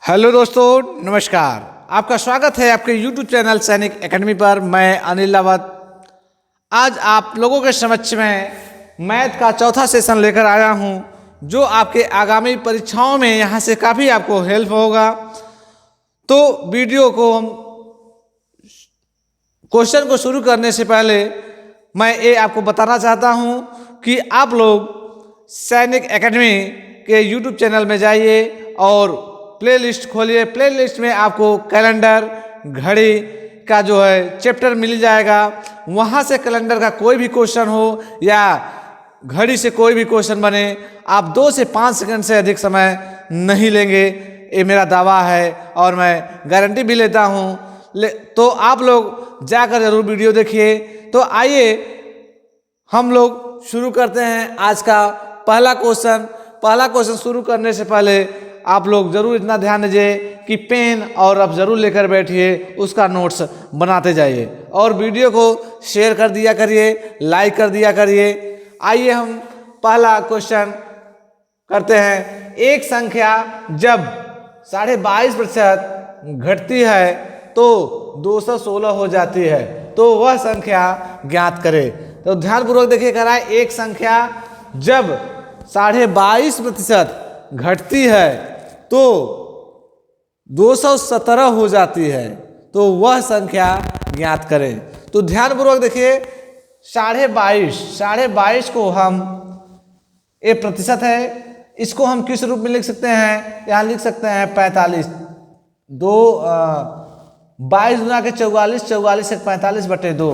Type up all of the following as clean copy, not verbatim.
Hello दोस्तों, नमस्कार। आपका स्वागत है आपके YouTube चैनल सैनिक एकेडमी पर। मैं अनिल रावत आज आप लोगों के समक्ष में मैथ का चौथा सेशन लेकर आया हूं, जो आपके आगामी परीक्षाओं में यहां से काफ़ी आपको हेल्प होगा। तो वीडियो को क्वेश्चन को शुरू करने से पहले मैं ये आपको बताना चाहता हूं कि आप लोग सैनिक एकेडमी के YouTube चैनल में जाइए और प्लेलिस्ट खोलिए। प्लेलिस्ट में आपको कैलेंडर, घड़ी का जो है चैप्टर मिल जाएगा। वहाँ से कैलेंडर का कोई भी क्वेश्चन हो या घड़ी से कोई भी क्वेश्चन बने, आप 2 से 5 सेकंड से अधिक समय नहीं लेंगे, ये मेरा दावा है और मैं गारंटी भी लेता हूँ। तो आप लोग जाकर जरूर वीडियो देखिए। तो आइए हम लोग शुरू करते हैं आज का पहला क्वेश्चन शुरू करने से पहले आप लोग जरूर इतना ध्यान दीजिए कि पेन और अब जरूर लेकर बैठिए, उसका नोट्स बनाते जाइए और वीडियो को शेयर कर दिया करिए, लाइक कर दिया करिए। आइए हम पहला क्वेश्चन करते हैं। एक संख्या जब 22.5% घटती है तो 216 हो जाती है, तो वह संख्या ज्ञात करें। तो ध्यानपूर्वक देखिए, कह रहा है एक संख्या जब 22.5% घटती है तो 217 हो जाती है, तो वह संख्या ज्ञात करें। तो ध्यानपूर्वक देखिए, 22.5 को हम ये प्रतिशत है, इसको हम किस रूप में लिख सकते हैं? यहाँ लिख सकते हैं 45। 22 गुना के 44, 44 से 45/2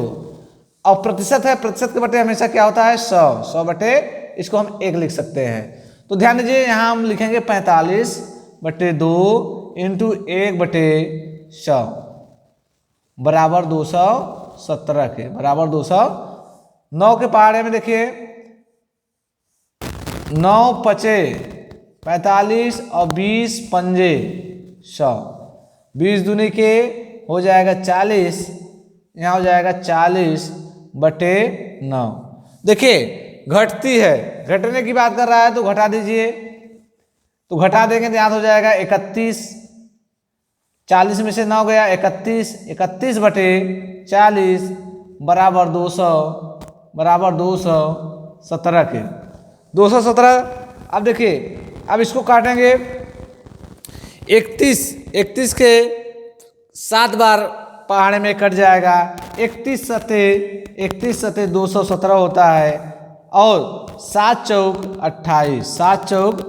और प्रतिशत है। प्रतिशत के बटे हमेशा क्या होता है? 100 बटे, इसको हम 1 लिख सकते हैं। तो ध्यान दीजिए, यहाँ हम लिखेंगे 45/2 इंटू 1/100 बराबर 217 के बराबर 209 के पहाड़े में देखिए 9 पचे 45 और 20 पंजे 100, 20 दूनी के हो जाएगा 40, यहाँ हो जाएगा 40/9। देखिए घटती है, घटने की बात कर रहा है तो घटा दीजिए। तो घटा देंगे तो याद हो जाएगा 31, 40 में से 9 गया 31, 31/40 बराबर 217 के 217। अब देखिए, अब इसको काटेंगे 31 के 7 बार पहाड़े में कट जाएगा। 31 सते 217 होता है और 7 चौक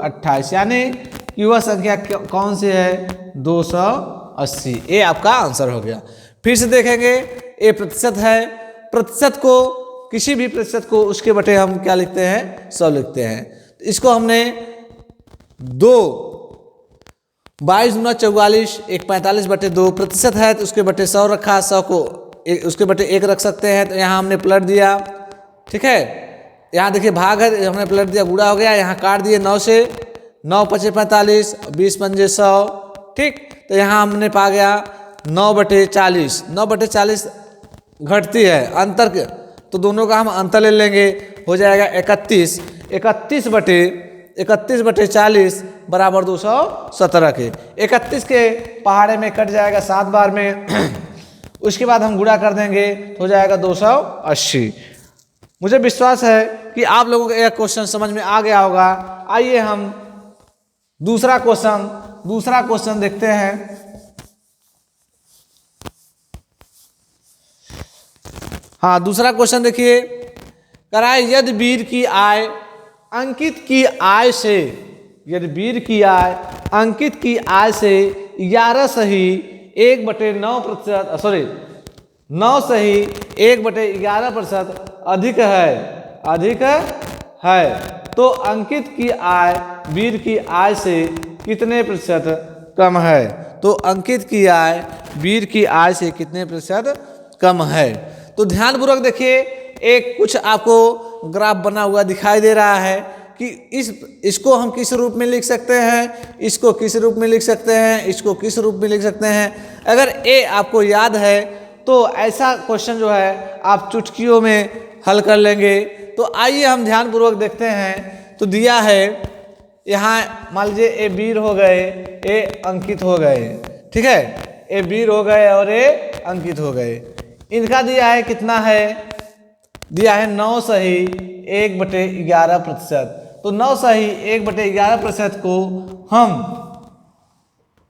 28, यानी कि वह संख्या कौन सी है? 280। ये आपका आंसर हो गया। फिर से देखेंगे, ये प्रतिशत है। प्रतिशत को, किसी भी प्रतिशत को उसके बटे हम क्या लिखते हैं? 100 लिखते हैं। तो इसको हमने 22 गुना 44, 45/2 प्रतिशत है तो उसके बटे 100 रखा, 100 को उसके बटे 1 रख सकते हैं। तो यहाँ हमने पलट दिया, ठीक है। यहाँ देखिए भाग है, हमने पलट दिया, गुणा हो गया। यहाँ काट दिए 9 से, 9 पचे 45, 20 पंजे 100, ठीक। तो यहाँ हमने पा गया 9/40। 9/40 घटती है, अंतर के तो दोनों का हम अंतर ले लेंगे, हो जाएगा 31। 31/40 बराबर 217 के 31 के पहाड़े में कट जाएगा 7 बार में। उसके बाद हम गुणा कर देंगे तो हो जाएगा 280। मुझे विश्वास है कि आप लोगों को यह क्वेश्चन समझ में आ गया होगा। आइए हम दूसरा क्वेश्चन देखते हैं। हाँ, दूसरा क्वेश्चन देखिए, कराए यदि वीर की आय अंकित की आय से, यदि वीर की आय अंकित की आय से 11 सही 1/9%, सॉरी 9 सही 1/11% अधिक है, तो अंकित की आय वीर की आय से कितने प्रतिशत कम है? तो अंकित की आय वीर की आय से कितने प्रतिशत कम है? तो ध्यानपूर्वक देखिए, एक कुछ आपको ग्राफ बना हुआ दिखाई दे रहा है कि इसको हम किस रूप में लिख सकते हैं, इसको किस रूप में लिख सकते हैं, इसको किस रूप में लिख सकते हैं। अगर ये आपको याद है तो ऐसा क्वेश्चन जो है आप चुटकियों में हल कर लेंगे। तो आइए हम ध्यानपूर्वक देखते हैं। तो दिया है यहाँ मान लीजिए ए वीर हो गए, ए अंकित हो गए, ठीक है, ए वीर हो गए और ए अंकित हो गए। इनका दिया है कितना है, दिया है 9 सही 1/11%। तो 9 सही 1/11% को हम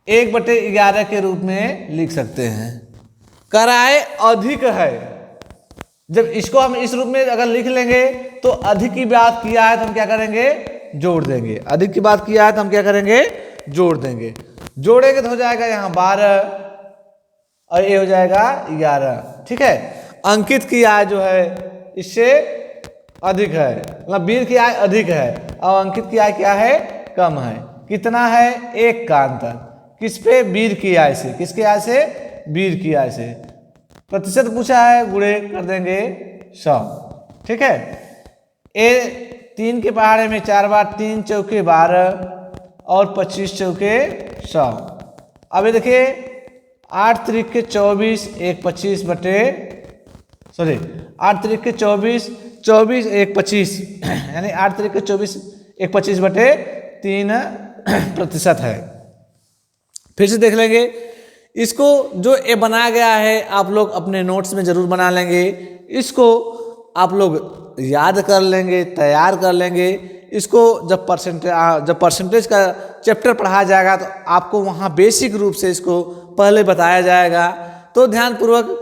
1/11 के रूप में लिख सकते हैं। कराए अधिक है, जब इसको हम इस रूप में अगर लिख लेंगे तो अधिक की बात किया है तो हम क्या करेंगे, जोड़ देंगे। अधिक की बात किया है तो हम क्या करेंगे, जोड़ देंगे। जोड़ेंगे तो हो जाएगा यहाँ 12 और ये हो जाएगा 11, ठीक है। अंकित की आय जो है इससे अधिक है, मतलब वीर की आय अधिक है और अंकित की आय क्या है, कम है। कितना है, 1 का अंतर। किस पे, वीर की आय से। किसकी आय से, वीर की आय से। प्रतिशत पूछा है, गुणे कर देंगे 100, ठीक है। ए 3 के पहाड़े में 4 बार, 3 चौके 12 और 25 चौके 100। अब ये देखिए 8 त्रिक 24 1 25 बटे, सॉरी 8 त्रिक 24 24 1 25 यानी 8 त्रिक 24 1 25 बटे 3% है। फिर से देख लेंगे इसको, जो ये बनाया गया है आप लोग अपने नोट्स में जरूर बना लेंगे। इसको आप लोग याद कर लेंगे, तैयार कर लेंगे। इसको जब परसेंटेज का चैप्टर पढ़ाया जाएगा तो आपको वहाँ बेसिक रूप से इसको पहले बताया जाएगा। तो ध्यानपूर्वक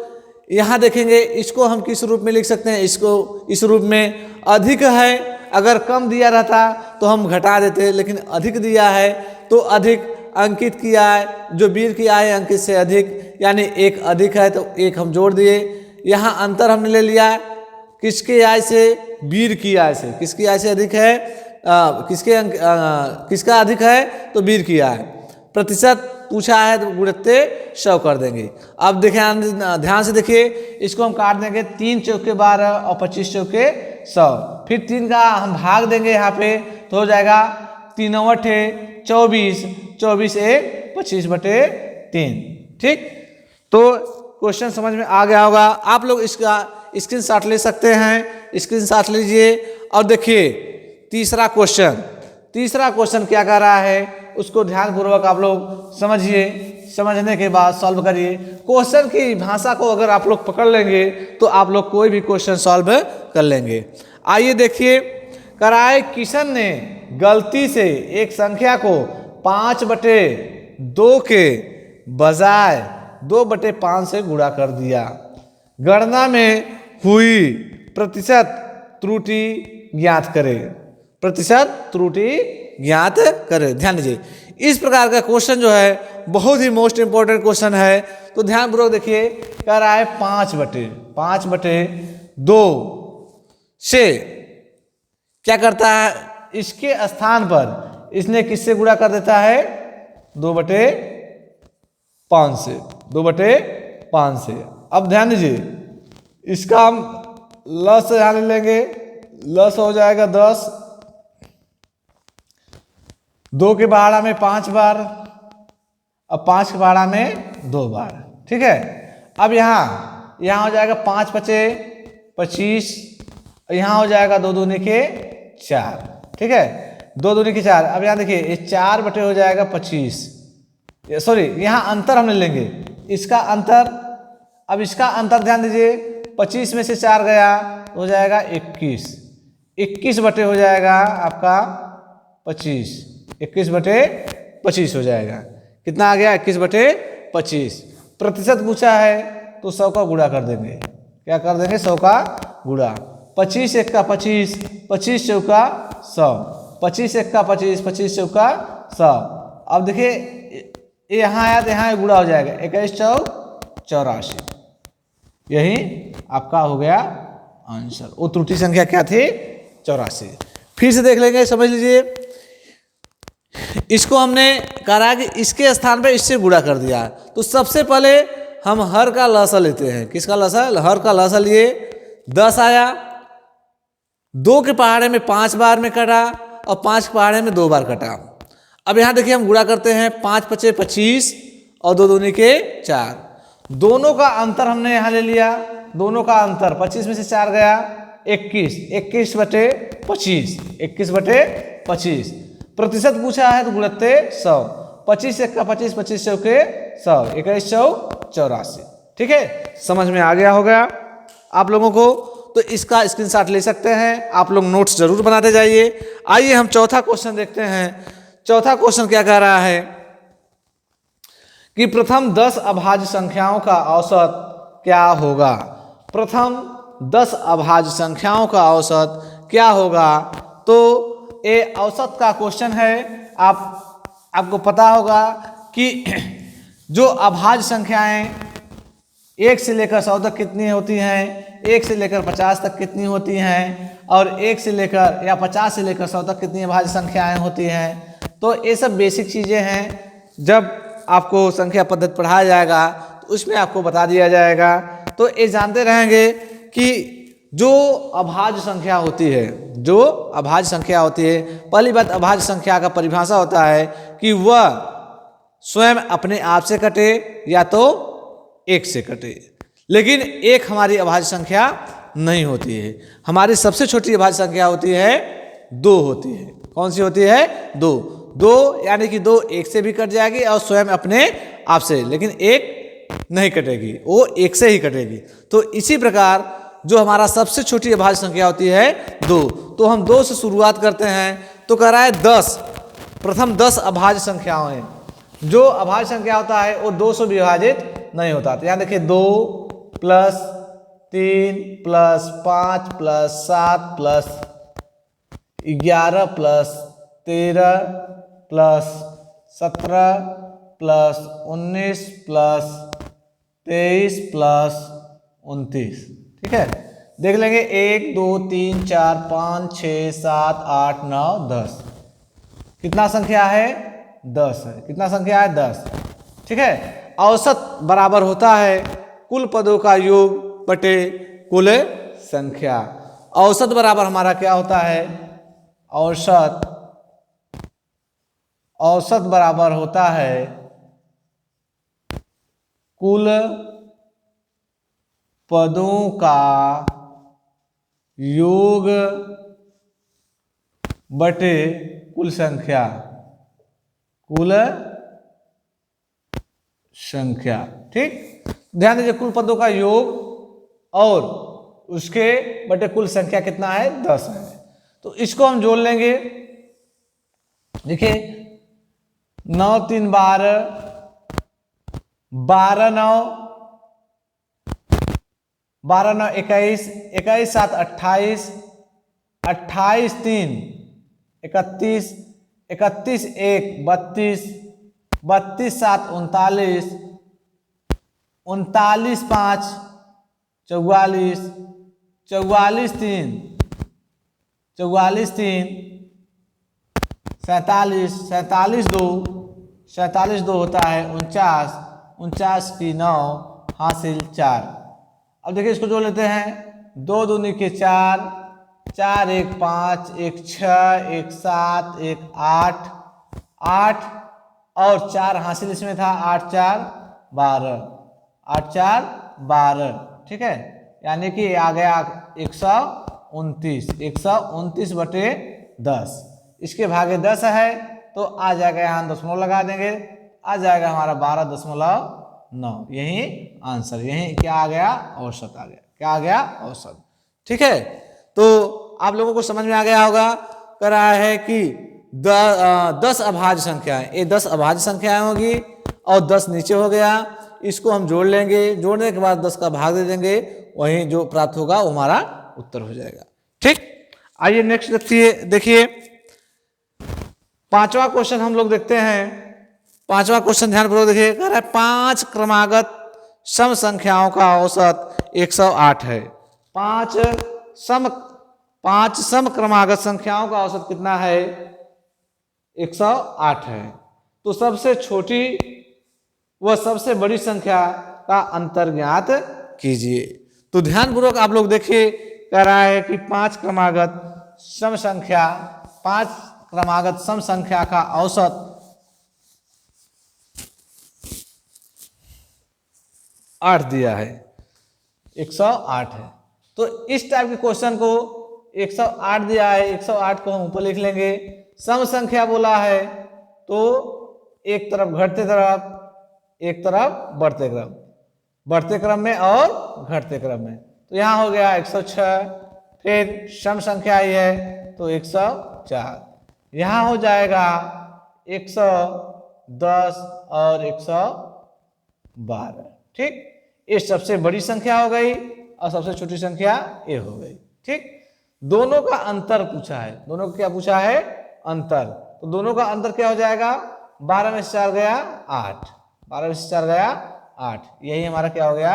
यहाँ देखेंगे, इसको हम किस रूप में लिख सकते हैं, इसको इस रूप में। अधिक है, अगर कम दिया रहता तो हम घटा देते, लेकिन अधिक दिया है तो अधिक। अंकित की आय, जो वीर की आय अंकित से अधिक, यानी 1 अधिक है तो 1 हम जोड़ दिए। यहाँ अंतर हमने ले लिया किसके आय से, वीर की आय से। किसकी आय से अधिक है, किसका अधिक है, तो वीर की आय। प्रतिशत पूछा है तो गुणित्ते 100 कर देंगे। अब देखिए ध्यान से देखिए, इसको हम काट देंगे 3 चौके 12 और 25 चौके 100। फिर 3 का हम भाग देंगे यहाँ पे तो हो जाएगा 3 8 24 24 1 25 बटे 3, ठीक। तो क्वेश्चन समझ में आ गया होगा। आप लोग इसका स्क्रीनशॉट ले सकते हैं, स्क्रीनशॉट लीजिए। और देखिए तीसरा क्वेश्चन क्या कर रहा है, उसको ध्यानपूर्वक आप लोग समझिए। समझने के बाद सॉल्व करिए। क्वेश्चन की भाषा को अगर आप लोग पकड़ लेंगे तो आप लोग कोई भी क्वेश्चन सॉल्व कर लेंगे। आइए देखिए, कराए किशन ने गलती से एक संख्या को 5/2 के बजाय 2/5 से गुणा कर दिया। गणना में हुई प्रतिशत त्रुटि ज्ञात करें। प्रतिशत त्रुटि ज्ञात करें। ध्यान दीजिए, इस प्रकार का क्वेश्चन जो है बहुत ही मोस्ट इंपॉर्टेंट क्वेश्चन है। तो ध्यानपूर्वक देखिए, कह रहा है 5/2 से क्या करता है, इसके स्थान पर इसने किससे गुणा कर देता है, 2/5 से। 2/5 से। अब ध्यान दीजिए, इसका हम लस से यहाँ ले लेंगे, लस हो जाएगा 10। 2 के पहाड़ा में 5 बार, अब 5 के पहाड़ा में 2 बार, ठीक है। अब यहाँ हो जाएगा 5 5 25, यहाँ हो जाएगा 2 दूनी के 4, ठीक है। 2 दूनी के 4। अब यहाँ देखिए, ये 4 बटे हो जाएगा 25, सॉरी यहाँ अंतर हम ले लेंगे, इसका अंतर। अब इसका अंतर ध्यान दीजिए, 25 में से 4 गया तो हो जाएगा 21। 21 बटे हो जाएगा आपका 25, 21/25 हो जाएगा। कितना आ गया, 21/25। प्रतिशत पूछा है तो 100 का गुणा कर देंगे। क्या कर देंगे, 100 का गुणा। 25 1 का 25, 25 चौका 100, 25 1 का 25, 25 चौका 100। अब देखिए यहाँ आया तो यहाँ गुणा हो जाएगा, 21 चौक 84। यही आपका हो गया आंसर। वो त्रुटि संख्या क्या थी, 84। फिर से देख लेंगे, समझ लीजिए। इसको हमने करा कि इसके स्थान पे इससे गुणा कर दिया। तो सबसे पहले हम हर का लसा लेते हैं। किसका लसा, हर का लसा लिए। 10 आया, 2 के पहाड़े में 5 बार में कटा और 5 के पहाड़े में 2 बार कटा। अब यहाँ देखिए हम गुणा करते हैं, 5 5 25 और 2 दूनी के 4। दोनों का अंतर हमने यहाँ ले लिया। दोनों का अंतर 25 में से 4 गया 21, 21/25, 21/25। प्रतिशत पूछा है तो गुणत्ते 100, 25 का 25, 25 के 100, 2184। ठीक है, समझ में आ गया होगा आप लोगों को। तो इसका स्क्रीनशॉट ले सकते हैं, आप लोग नोट्स जरूर बनाते जाइए। आइए हम चौथा क्वेश्चन देखते हैं। चौथा क्वेश्चन क्या कह रहा है कि प्रथम 10 अभाज्य संख्याओं का औसत क्या होगा। प्रथम 10 अभाज्य संख्याओं का औसत क्या होगा। तो ये औसत का क्वेश्चन है। आपको पता होगा कि जो अभाज्य संख्याएं 1 से लेकर 100 तक कितनी होती हैं, 1 से लेकर 50 तक कितनी होती हैं, और 1 से लेकर या 50 से लेकर 100 तक कितनी अभाज्य संख्याएं होती हैं। तो ये सब बेसिक चीज़ें हैं, जब आपको संख्या पद्धति पढ़ाया जाएगा तो उसमें आपको बता दिया जाएगा। तो ये जानते रहेंगे कि जो अभाज्य संख्या होती है, जो अभाज्य संख्या होती है, पहली बात अभाज्य संख्या का परिभाषा होता है कि वह स्वयं अपने आप से कटे या तो 1 से कटे, लेकिन 1 हमारी अभाज्य संख्या नहीं होती है। हमारी सबसे छोटी अभाज्य संख्या होती है 2 होती है। कौन सी होती है? 2 यानी कि 2 1 से भी कट जाएगी और स्वयं अपने आप से, लेकिन 1 नहीं कटेगी, वो 1 से ही कटेगी। तो इसी प्रकार जो हमारा सबसे छोटी अभाज्य संख्या होती है 2, तो हम 2 से शुरुआत करते हैं। तो कह रहा है 10, प्रथम 10 अभाज्य संख्याएं। जो अभाज्य संख्या होता है वो 2 से विभाजित नहीं होता। तो यहाँ देखिए 2 + 3 + 5 + 7 + 11 + 13 + 17 + 19 + 23 + 29। ठीक है, देख लेंगे 1 2 3 4 5 6 7 8 9 10। कितना संख्या है? 10 है। कितना संख्या है? 10। ठीक है, औसत बराबर होता है कुल पदों का योग बटे कुल संख्या। औसत बराबर हमारा क्या होता है? औसत बराबर होता है कुल पदों का योग बटे कुल संख्या। कुल संख्या। ठीक, ध्यान दीजिए, कुल पदों का योग और उसके बटे कुल संख्या कितना है? 10 है। तो इसको हम जोड़ लेंगे। देखिए 9 3 12, 12 9 12 9 21, 21 7 28, 28 3 31, 31 1 32, 32 7 39, 39 5 44, 44 3 44 3 47, 47 2, 47 2 होता है 49, 49 की 9 हासिल 4। अब देखिए इसको जोड़ लेते हैं। 2 दूनी के 4, 4 1 5, 1 6, 1 7, 1 8, 8 और 4 हासिल इसमें था 8 4 12, 8 4 12। ठीक है, यानी कि आ गया 129, 129 बटे 10। इसके भागे 10 है तो आ जाएगा, यहाँ दशमलव लगा देंगे, आ जाएगा हमारा 12.9। यही आंसर, यही क्या आ गया? औसत आ गया। क्या आ गया? औसत। ठीक है, तो आप लोगों को समझ में आ गया होगा। कह रहा है कि 10 अभाज्य संख्याएं, ये 10 अभाज्य संख्याएं होगी और 10 नीचे हो गया। इसको हम जोड़ लेंगे, जोड़ने के बाद 10 का भाग दे देंगे, वहीं जो प्राप्त होगा वो हमारा उत्तर हो जाएगा। ठीक, आइए नेक्स्ट देखिए 5वां क्वेश्चन हम लोग देखते हैं। 5वां क्वेश्चन ध्यानपूर्वक देखिए। कह रहा है 5 क्रमागत सम संख्याओं का औसत 108 है। 5 सम क्रमागत संख्याओं का औसत कितना है? 108 है। तो सबसे छोटी व सबसे बड़ी संख्या का अंतर ज्ञात कीजिए। तो ध्यानपूर्वक आप लोग देखिए, कह रहा है कि 5 क्रमागत सम संख्या का औसत 8 दिया है, 108 है। तो इस टाइप के क्वेश्चन को 108 दिया है, 108 को हम ऊपर लिख लेंगे। सम संख्या बोला है तो एक तरफ घटते तरफ एक तरफ बढ़ते क्रम में और घटते क्रम में। तो यहाँ हो गया 106। फिर सम संख्या आई है तो 104। यहाँ हो जाएगा 110 और 112। ठीक, ये सबसे बड़ी संख्या हो गई और सबसे छोटी संख्या ये हो गई। ठीक, दोनों का अंतर पूछा है। दोनों का क्या पूछा है? अंतर। तो दोनों का अंतर क्या हो जाएगा? 12 में से 4 गया 8, 12 में से 4 गया 8। यही हमारा क्या हो गया?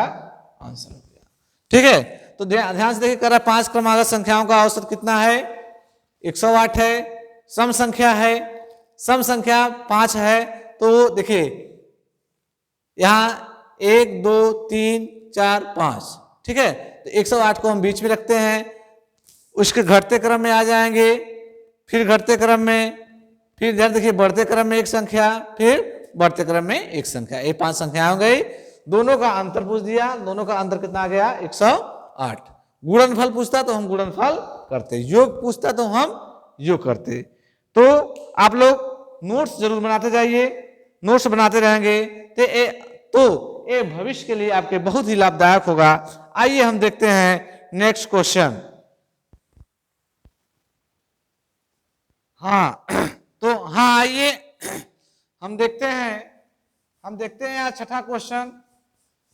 आंसर हो गया। ठीक है, तो ध्यान से देखिए, कर रहा 5 क्रमागत संख्याओं का औसत कितना है? 108 है। सम संख्या है, सम संख्या 5 है। तो देखिए यहां 1 2 3 4 5। ठीक है, तो 108 को हम बीच में रखते हैं, उसके घटते क्रम में आ जाएंगे, फिर घटते क्रम में, फिर ध्यान देखिए बढ़ते क्रम में एक संख्या, फिर बढ़ते क्रम में एक संख्या। ये 5 संख्या हो गई। दोनों का अंतर पूछ दिया, दोनों का अंतर कितना आ गया? 108। गुणनफल पूछता तो हम गुणनफल करते, योग पूछता तो हम योग करते। तो आप लोग नोट्स जरूर बनाते जाइए, नोट्स बनाते रहेंगे तो ये भविष्य के लिए आपके बहुत ही लाभदायक होगा। आइए हम देखते हैं नेक्स्ट क्वेश्चन। हाँ तो हाँ आइए हम देखते हैं यहाँ छठा क्वेश्चन।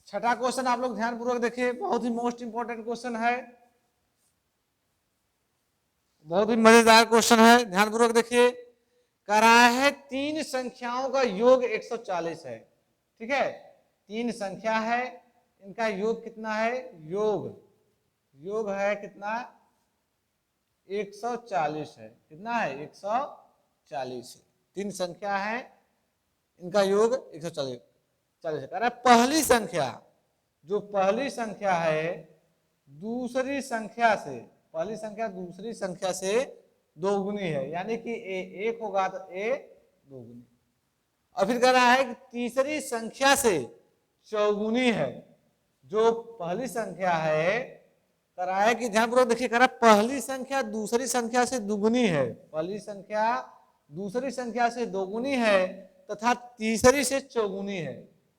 छठा क्वेश्चन आप लोग ध्यानपूर्वक देखिए, बहुत ही मोस्ट इंपॉर्टेंट क्वेश्चन है, बहुत ही मजेदार क्वेश्चन है। ध्यानपूर्वक देखिए, कह रहा है 3 संख्याओं का योग 140 है। ठीक है, 3 संख्या है, इनका योग कितना है? योग है कितना? 140 है। कितना है? 140 है। 3 संख्या है, इनका योग 140 है। कह रहा है पहली संख्या, जो पहली संख्या है दूसरी संख्या से, पहली संख्या दूसरी संख्या से दोगुनी है, यानी कि ए 1 होगा तो ए दोगुनी। और फिर कह रहा है कि तीसरी संख्या से चौगुनी है। जो पहली संख्या है, कह रहा है कि ध्यानपूर्वक देखिए, कह रहा है पहली संख्या दूसरी संख्या से दुगुनी है, पहली संख्या दूसरी संख्या से दोगुनी है, तथा तीसरी से चौगुनी है,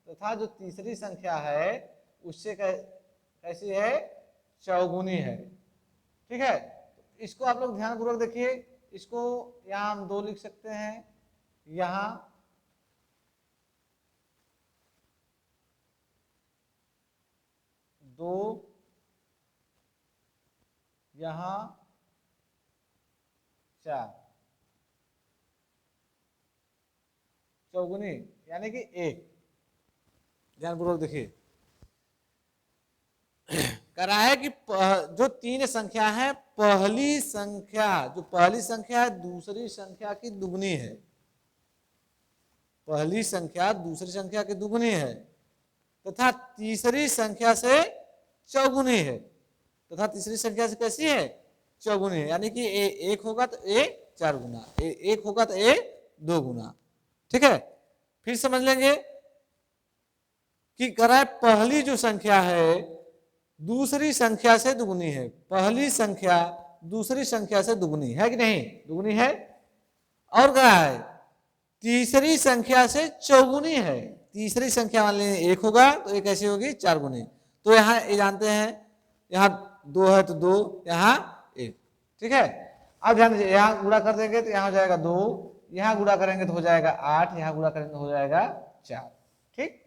तथा जो तीसरी संख्या है उससे कैसी है? चौगुनी है। ठीक है, इसको आप लोग ध्यानपूर्वक देखिए, इसको यहाँ हम 2 लिख सकते हैं, यहाँ 2, यहाँ 4, चौगुनी यानी कि 1। ध्यानपूर्वक देखिए, कह रहा है कि जो 3 संख्या है, पहली संख्या, जो पहली संख्या है दूसरी संख्या की दुगुनी है, पहली संख्या दूसरी संख्या की दुगुनी है, तथा तीसरी संख्या से चौगुनी है, तथा तीसरी संख्या से कैसी है? चौगुनी है, यानी कि ए 1 होगा तो ए 4 गुना, ए 1 होगा तो ए 2 गुना। ठीक है, फिर समझ लेंगे कि कह रहा है पहली जो संख्या है दूसरी संख्या से दुगुनी है, पहली संख्या दूसरी संख्या से दुगुनी है कि नहीं? दुगुनी है। और कह रहा है तीसरी संख्या से चौगुनी है, तीसरी संख्या मान लीजिए 1 होगा तो ये कैसी होगी? 4 गुनी। तो यहाँ ये जानते हैं, यहाँ 2 है तो 2, यहाँ 1। ठीक है, अब ध्यान दीजिए, यहाँ गुणा कर देंगे तो यहाँ हो जाएगा 2, यहाँ गुणा करेंगे तो हो जाएगा 8, यहाँ गुणा करेंगे तो हो जाएगा 4। ठीक,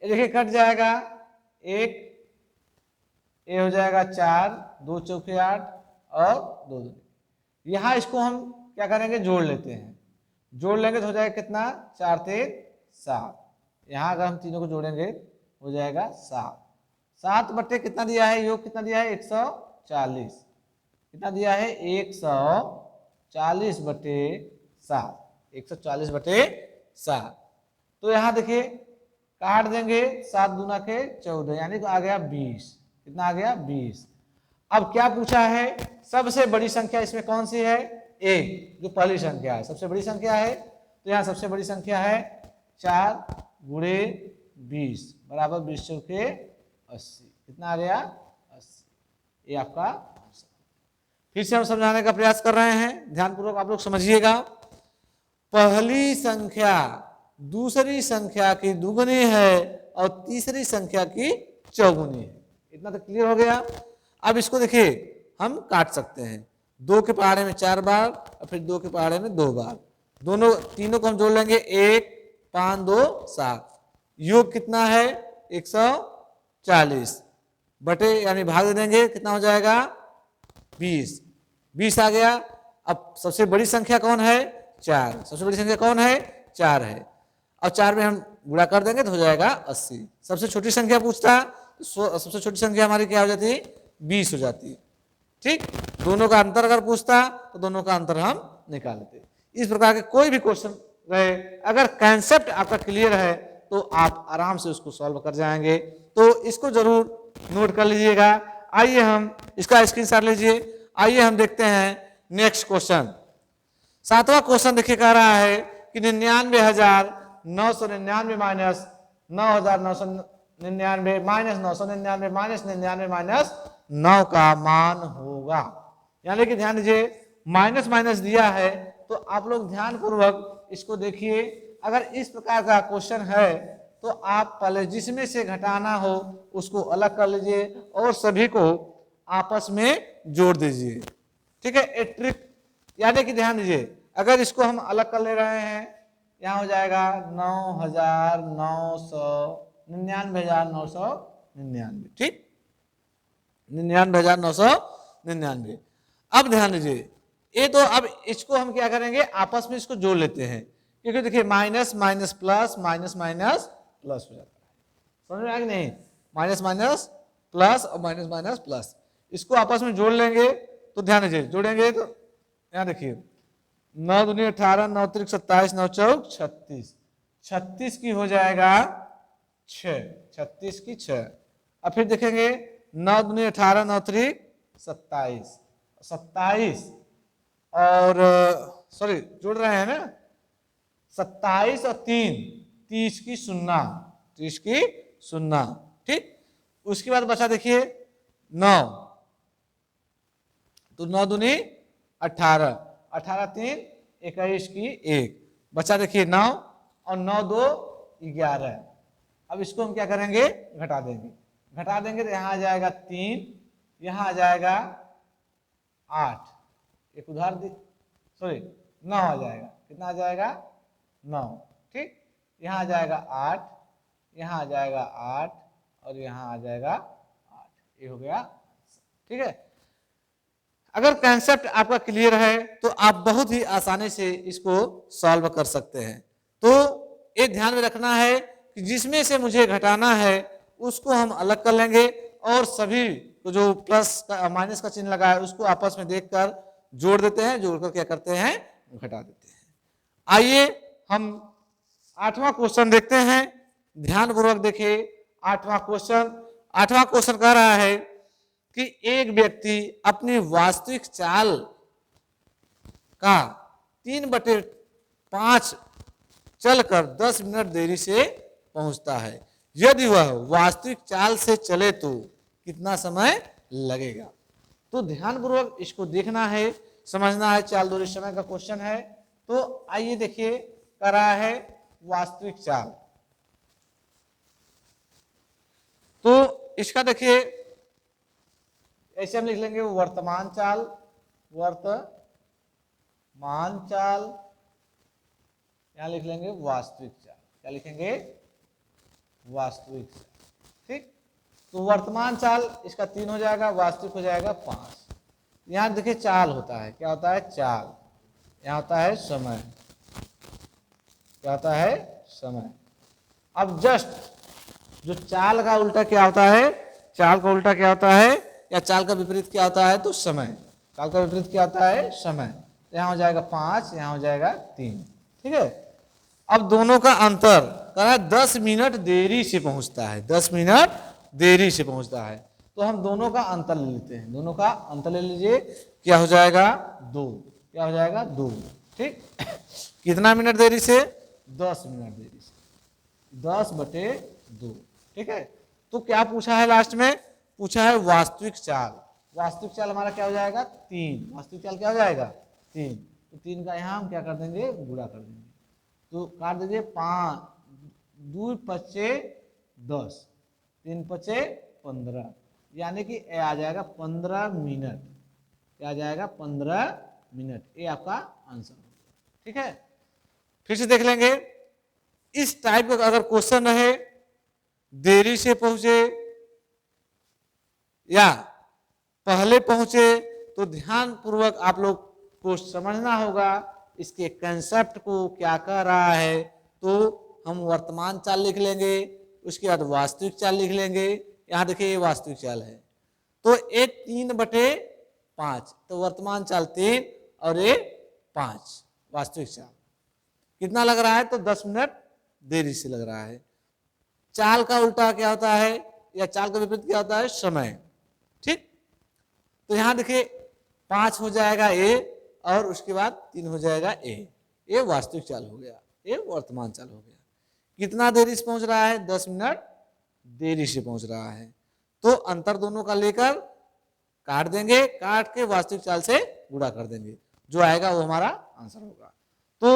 ये देखिए कट जाएगा 1, ये हो जाएगा 4, 2 चौके 8 और 2 2। यहाँ इसको हम क्या करेंगे? जोड़ लेते हैं, जोड़ लेंगे तो हो जाएगा कितना? 4 3 7। यहाँ अगर हम तीनों को जोड़ेंगे हो जाएगा 7। 7 बटे कितना दिया है? योग कितना दिया है? 140। कितना दिया है? 140 बटे 7, 140 बटे 7। तो यहाँ देखिए काट देंगे, 7 दूना के 14, यानी कि आ गया 20। कितना आ गया? 20। अब क्या पूछा है? सबसे बड़ी संख्या इसमें कौन सी है? ए, जो पहली संख्या है, सबसे बड़ी संख्या है। तो यहाँ सबसे बड़ी संख्या है 4 गुणे 20 बराबर 20 चौके 80। कितना आ गया? 80। ये आपका फिर से हम समझाने का प्रयास कर रहे हैं, ध्यानपूर्वक आप लोग समझिएगा। पहली संख्या दूसरी संख्या की दुगुनी है और तीसरी संख्या की चौगुनी है। इतना तो क्लियर हो गया। अब इसको देखिए हम काट सकते हैं, 2 के पहाड़े में 4 बार और फिर 2 के पहाड़े में 2 बार, दोनों तीनों को हम जोड़ लेंगे, 1 5 2 7, योग कितना है 140 बटे यानी भाग दे देंगे, कितना हो जाएगा 20, 20 आ गया। अब सबसे बड़ी संख्या कौन है 4, सबसे बड़ी संख्या कौन है 4 है, और 4 में हम गुणा कर देंगे तो हो जाएगा 80। सबसे छोटी संख्या पूछता तो सबसे छोटी संख्या हमारी क्या हो जाती 20 हो जाती। ठीक, दोनों का अंतर अगर पूछता तो दोनों का अंतर हम निकाल लेते। इस प्रकार के कोई भी क्वेश्चन रहे, अगर कंसेप्ट आपका क्लियर है तो आप आराम से उसको सॉल्व कर जाएंगे। तो इसको जरूर नोट कर लीजिएगा। आइए हम इसका स्क्रीनशॉट लीजिए। आइए हम देखते हैं नेक्स्ट क्वेश्चन। 7वां क्वेश्चन देखिए कह रहा है कि 99,999 माइनस 9,999 माइनस 999 माइनस 99 माइनस 9 का मान होगा। यानी कि ध्यान दीजिए, माइनस माइनस दिया है तो आप लोग ध्यान पूर्वक इसको देखिए। अगर इस प्रकार का क्वेश्चन है तो आप पहले जिसमें से घटाना हो उसको अलग कर लीजिए और सभी को आपस में जोड़ दीजिए। ठीक है, एक ट्रिक, यानी कि ध्यान दीजिए, अगर इसको हम अलग कर ले रहे हैं, यहाँ हो जाएगा 99,999। ठीक, 99,999। अब ध्यान दीजिए, ये तो अब इसको हम क्या करेंगे आपस में इसको जोड़ लेते हैं, क्योंकि देखिए minus minus plus minus minus plus हो जाता है। समझ में आया कि नहीं, माइनस माइनस प्लस और माइनस माइनस प्लस, इसको आपस में जोड़ लेंगे। तो ध्यान दीजिए, जोड़ेंगे तो यहाँ देखिए 9 दूनी 18, 9 त्रिक 27, 9 चौक 36, 36 की हो जाएगा 6, 36 की 6। अब फिर देखेंगे 9 दूनी 18, 9 त्रिक 27, 27 और सॉरी जोड़ रहे हैं ना, 27 और 3 30 की 0, 30 की 0। ठीक, उसके बाद बचा देखिए 9, तो 9 दूनी 18, 18 3 21 की 1, बचा देखिए 9 और 9 2 11। अब इसको हम क्या करेंगे घटा देंगे, घटा देंगे तो यहाँ आ जाएगा 3, यहाँ आ जाएगा 8, एक उदाहरण सॉरी 9 आ जाएगा, कितना आ जाएगा 9। ठीक, यहाँ आ जाएगा 8, यहाँ आ जाएगा 8 और यहाँ आ जाएगा 8, ये हो गया। ठीक है, अगर कंसेप्ट आपका क्लियर है तो आप बहुत ही आसानी से इसको सॉल्व कर सकते हैं। तो ये ध्यान में रखना है कि जिसमें से मुझे घटाना है उसको हम अलग कर लेंगे और सभी तो जो प्लस का माइनस का चिन्ह लगा है उसको आपस में देखकर जोड़ देते हैं, जोड़कर क्या करते हैं घटा देते हैं। आइए हम 8वां क्वेश्चन देखते हैं, ध्यानपूर्वक देखिए। 8वां क्वेश्चन कह रहा है कि एक व्यक्ति अपनी वास्तविक चाल का 3/5 चलकर 10 मिनट देरी से पहुंचता है। यदि वह वास्तविक चाल से चले तो कितना समय लगेगा। तो ध्यानपूर्वक इसको देखना है, समझना है, चाल दूरी समय का क्वेश्चन है। तो आइए देखिए, कर रहा है वास्तविक चाल। तो इसका देखिए ऐसे हम लिख लेंगे वर्तमान चाल, वर्तमान चाल, यहां लिख लेंगे वास्तविक चाल। क्या लिखेंगे वास्तविक चाल। ठीक, तो वर्तमान चाल इसका 3 हो जाएगा, वास्तविक हो जाएगा 5। यहां देखिए चाल होता है, क्या होता है चाल, यहां होता है समय, क्या होता है समय। अब जस्ट जो चाल का उल्टा क्या होता है, चाल का उल्टा क्या होता है या चाल का विपरीत क्या होता है तो समय, चाल का विपरीत क्या होता है समय। यहाँ हो जाएगा 5, यहाँ हो जाएगा 3। ठीक है, अब दोनों का अंतर कह 10 मिनट देरी से पहुंचता है, 10 मिनट देरी से पहुंचता है। तो हम दोनों का अंतर ले लेते हैं, दोनों का अंतर ले लीजिए, क्या हो जाएगा 2, क्या हो जाएगा 2। ठीक, कितना मिनट देरी से 10 मिनट देरी से, 10/2। ठीक है, तो क्या पूछा है लास्ट में, पूछा है वास्तविक चाल। वास्तविक चाल हमारा क्या हो जाएगा 3, वास्तविक चाल क्या हो जाएगा 3, तो 3 का यहाँ हम क्या कर देंगे गुणा कर देंगे, तो काट दीजिए 5, 2 पच्चे 10, 3 पच्चे 15, यानी कि ये आ जाएगा 15 मिनट, क्या आ जाएगा 15 मिनट, ये आपका आंसर होगा। ठीक है, फिर से देख लेंगे। इस टाइप का अगर क्वेश्चन रहे, देरी से पहुंचे या पहले पहुंचे, तो ध्यान पूर्वक आप लोग को समझना होगा इसके कंसेप्ट को क्या कह रहा है। तो हम वर्तमान चाल लिख लेंगे, उसके बाद वास्तविक चाल लिख लेंगे। यहाँ देखिए ये वास्तविक चाल है, तो ये 3/5, तो वर्तमान चाल 3 और ये 5 वास्तविक चाल। कितना लग रहा है, तो 10 मिनट देरी से लग रहा है। चाल का उल्टा क्या होता है, या चाल का विपरीत क्या होता है, समय। ठीक, तो यहां देखिए 5 हो जाएगा ए, और उसके बाद 3 हो जाएगा ए, ये वास्तविक चाल हो गया, ये वर्तमान चाल हो गया। कितना देरी से पहुंच रहा है, 10 मिनट देरी से पहुंच रहा है। तो अंतर दोनों का लेकर काट देंगे, काट के वास्तविक चाल से गुणा कर देंगे, जो आएगा वो हमारा आंसर होगा। तो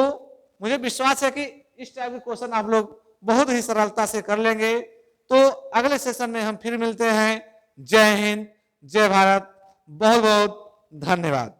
मुझे विश्वास है कि इस टाइप के क्वेश्चन आप लोग बहुत ही सरलता से कर लेंगे। तो अगले सेशन में हम फिर मिलते हैं। जय हिंद, जय भारत, बहुत बहुत धन्यवाद।